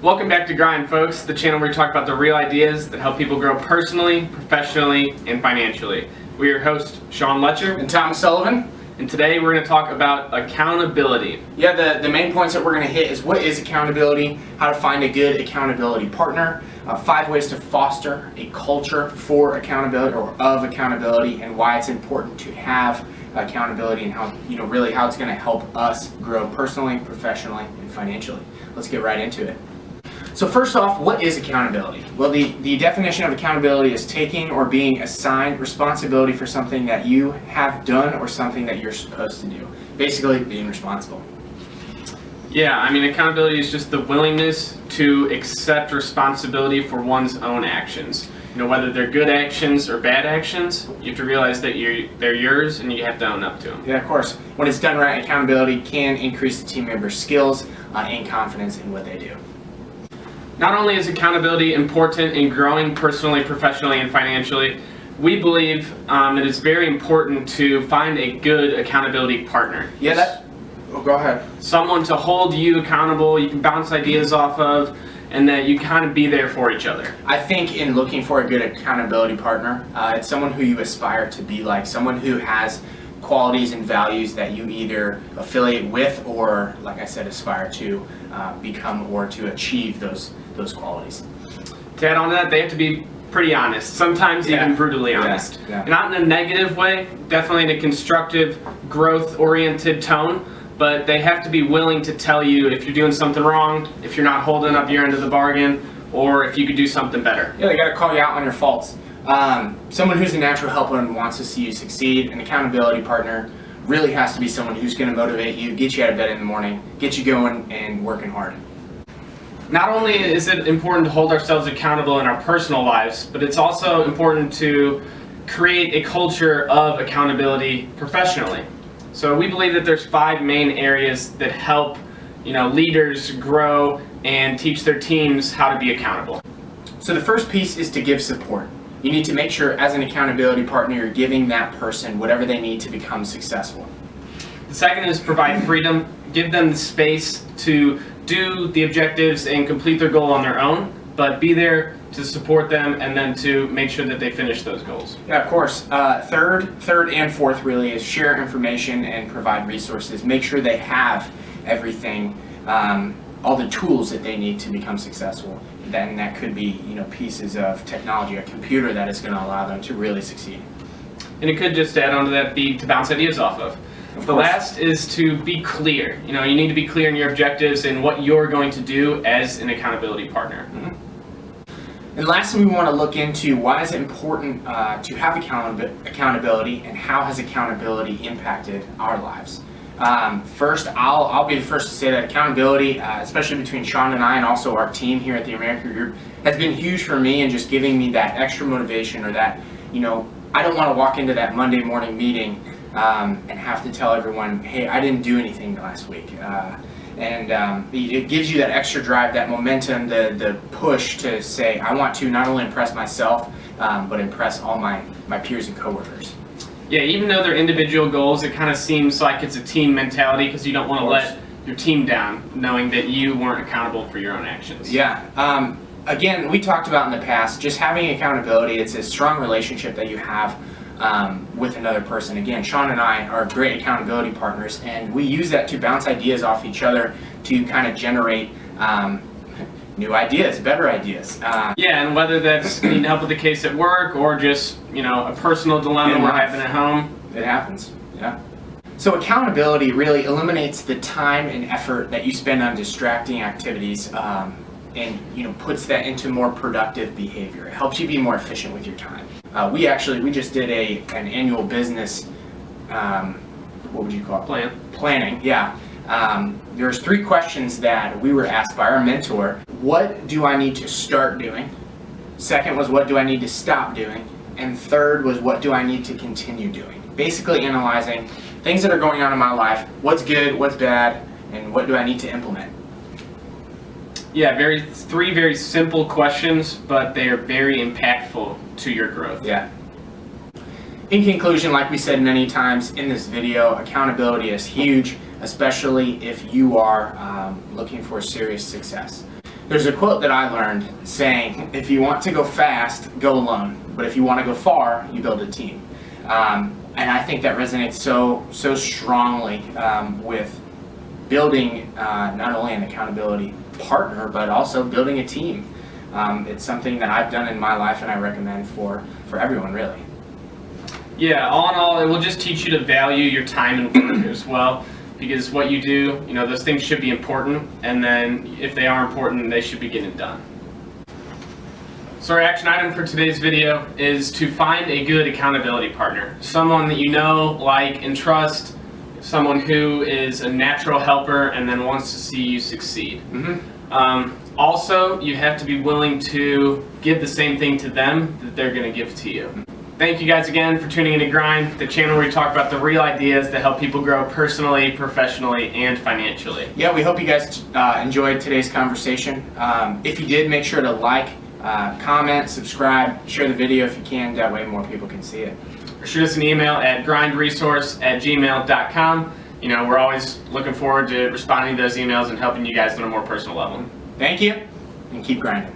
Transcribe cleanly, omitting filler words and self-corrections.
Welcome back to Grind, folks, the channel where we talk about the real ideas that help people grow personally, professionally, and financially. We're your hosts, Loetscher and Thomas Sullivan. And today we're going to talk about accountability. Yeah, the main points that we're going to hit is what is accountability, how to find a good accountability partner, 5 ways to foster a culture for accountability or of accountability, and why it's important to have accountability and how, really how it's going to help us grow personally, professionally, and financially. Let's get right into it. So first off, what is accountability? Well, the definition of accountability is taking or being assigned responsibility for something that you have done or something that you're supposed to do. Basically, being responsible. Yeah, accountability is just the willingness to accept responsibility for one's own actions. Whether they're good actions or bad actions, you have to realize that they're yours and you have to own up to them. Yeah, of course. When it's done right, accountability can increase the team member's skills and confidence in what they do. Not only is accountability important in growing personally, professionally, and financially, we believe that it's very important to find a good accountability partner. Yeah, go ahead. Someone to hold you accountable, you can bounce ideas off of, and that you kind of be there for each other. I think in looking for a good accountability partner, it's someone who you aspire to be like, someone who has qualities and values that you either affiliate with or, like I said, aspire to become or to achieve those qualities. To add on to that, they have to be pretty honest, sometimes even brutally honest. Yeah. Not in a negative way, definitely in a constructive, growth-oriented tone, but they have to be willing to tell you if you're doing something wrong, if you're not holding up your end of the bargain, or if you could do something better. Yeah, they got to call you out on your faults. Someone who's a natural helper and wants to see you succeed. An accountability partner really has to be someone who's going to motivate you, get you out of bed in the morning, get you going and working hard. Not only is it important to hold ourselves accountable in our personal lives, but it's also important to create a culture of accountability professionally. So we believe that there's 5 main areas that help, leaders grow and teach their teams how to be accountable. So the first piece is to give support. You need to make sure as an accountability partner you're giving that person whatever they need to become successful. The second is provide freedom, give them the space to do the objectives and complete their goal on their own, but be there to support them and then to make sure that they finish those goals. Yeah, of course. Third and fourth really is share information and provide resources. Make sure they have everything, all the tools that they need to become successful. Then that could be, pieces of technology, a computer that is going to allow them to really succeed. And it could just add on to that be to bounce ideas off of. The last is to be clear. You need to be clear in your objectives and what you're going to do as an accountability partner. Mm-hmm. And lastly, we want to look into why is it important to have accountability and how has accountability impacted our lives. First, I'll be the first to say that accountability, especially between Sean and I and also our team here at the America Group, has been huge for me and just giving me that extra motivation or that, I don't want to walk into that Monday morning meeting and have to tell everyone, hey, I didn't do anything last week. It gives you that extra drive, that momentum, the push to say, I want to not only impress myself, but impress all my peers and coworkers. Yeah, even though they're individual goals, it kind of seems like it's a team mentality because you don't want to let your team down knowing that you weren't accountable for your own actions. Yeah. Again, we talked about in the past, just having accountability, it's a strong relationship that you have with another person. Again, Sean and I are great accountability partners, and we use that to bounce ideas off each other to kind of generate new ideas, better ideas. Yeah, and whether that's needing help with a case at work or just, a personal dilemma we're having at home. It happens, yeah. So accountability really eliminates the time and effort that you spend on distracting activities and puts that into more productive behavior. It helps you be more efficient with your time. We just did an annual business, what would you call it? Planning, yeah. There's 3 questions that we were asked by our mentor. What do I need to start doing? Second was, what do I need to stop doing? And third was, what do I need to continue doing? Basically analyzing things that are going on in my life, what's good, what's bad, and what do I need to implement? Yeah, 3 very simple questions, but they are very impactful to your growth. Yeah. In conclusion, like we said many times in this video, accountability is huge, especially if you are looking for serious success. There's a quote that I learned saying, if you want to go fast, go alone. But if you want to go far, you build a team. And I think that resonates so strongly with building not only an accountability partner, but also building a team. It's something that I've done in my life and I recommend for everyone, really. Yeah, all in all, it will just teach you to value your time and work as well. Because what you do, those things should be important, and then if they are important, they should be getting done. So our action item for today's video is to find a good accountability partner. Someone that you know, like, and trust. Someone who is a natural helper and then wants to see you succeed. Also, you have to be willing to give the same thing to them that they're going to give to you. Thank you guys again for tuning into Grind, the channel where we talk about the real ideas that help people grow personally, professionally, and financially. Yeah, we hope you guys enjoyed today's conversation. If you did, make sure to like, comment, subscribe, share the video if you can. That way more people can see it. Or shoot us an email at grindresource@gmail.com. We're always looking forward to responding to those emails and helping you guys on a more personal level. Thank you, and keep grinding.